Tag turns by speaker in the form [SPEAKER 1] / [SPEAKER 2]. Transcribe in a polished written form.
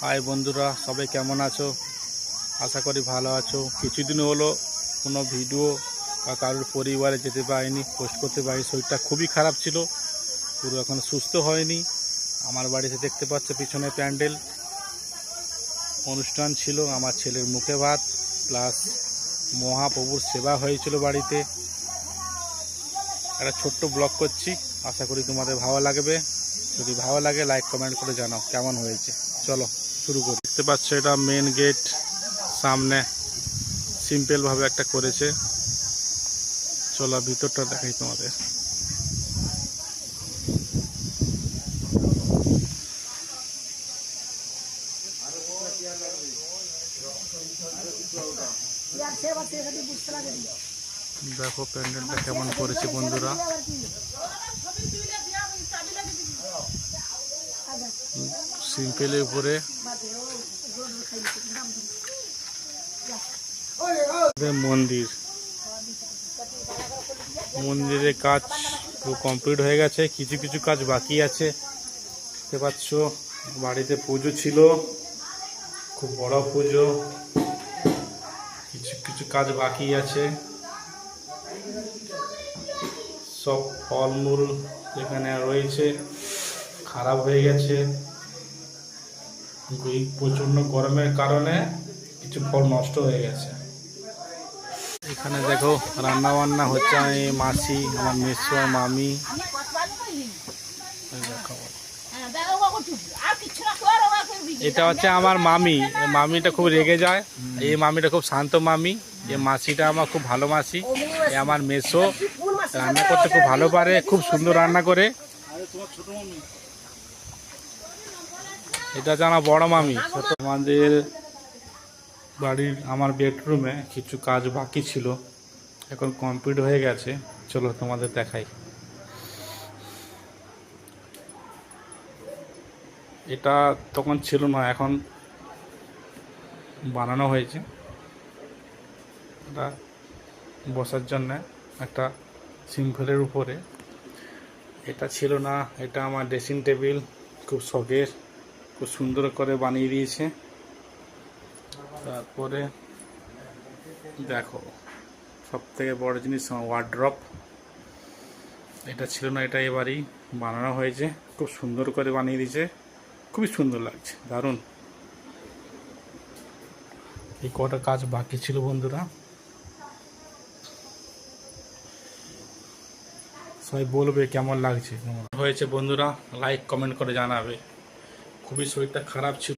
[SPEAKER 1] High বন্ধুরা, সবাই কেমন আছো? আশা করি ভালো আছো। কিছুদিন হলো কোনো ভিডিও বা কারোর পরিবারে যেতে পারিনি, পোস্ট করতে পারি। শরীরটা খুবই খারাপ ছিল, পুরো এখন সুস্থ হয়নি। আমার বাড়িতে দেখতে পাচ্ছ পিছনে প্যান্ডেল অনুষ্ঠান ছিল, আমার ছেলের মুখে ভাত প্লাস মহাপ্রভুর সেবা হয়েছিল বাড়িতে। একটা ছোট্ট ব্লগ করছি, আশা করি তোমাদের ভালো লাগবে। যদি ভালো লাগে লাইক কমেন্ট করে জানাও কেমন হয়েছে। চলো শুরু করি। দেখতে পাচ্ছ এটা মেন গেট, সামনে সিম্পল ভাবে একটা করেছে। চলো ভিতরটা দেখাই তোমাদের। দেখো প্যান্ডেলটা কেমন করেছে বন্ধুরা। সিম্পলের উপরে মন্দির, মন্দিরের কাজ পুরো কমপ্লিট হয়ে গেছে, কিছু কিছু কাজ বাকি আছে। দেখতে পাচ্ছ বাড়িতে পুজো ছিল, খুব বড় পুজো, কিছু কিছু কাজ বাকি আছে। সব ফলমূল যেখানে রয়েছে খারাপ হয়ে গেছে, এই প্রচন্ড গরমের কারণে কিছু ফল নষ্ট হয়ে গেছে। এখানে দেখো রান্না বান্না হচ্ছে, আমি মাসি, আমার মেসো, মামি। এটা হচ্ছে আমার মামি, মামিটা খুব রেগে যায়। এই মামিটা খুব শান্ত মামি। এই মাসিটা আমার খুব ভালো মাসি। এই আমার মেসো, রান্না করতে খুব ভালো পারে, খুব সুন্দর রান্না করে। এটা হচ্ছে আমার বড় মামি। আমাদের বাড়ির আমার বেডরুমে কিছু কাজ বাকি ছিল, এখন কমপ্লিট হয়ে গেছে। চলো তোমাদের দেখাই। এটা তখন ছিল না, এখন বানানো হয়েছে। এটা বসার জন্য একটা সিম্পলের উপরে। এটা ছিল না, এটা আমার ড্রেসিং টেবিল, খুব শখের, খুব সুন্দর করে বানিয়ে দিয়েছে। তারপরে দেখো সব থেকে বড় জিনিস আমার ওয়ার্ড্রপ। এটা ছিল না, এটা এবারই বানানো হয়েছে, খুব সুন্দর করে বানিয়ে দিয়েছে, খুবই সুন্দর লাগছে, দারুণ। এই কটা কাজ বাকি ছিল বন্ধুরা। সবাই বলবে কেমন লাগছে, কেমন হয়েছে বন্ধুরা, লাইক কমেন্ট করে জানাবে। খুবই শরীরটা খারাপ ছিল।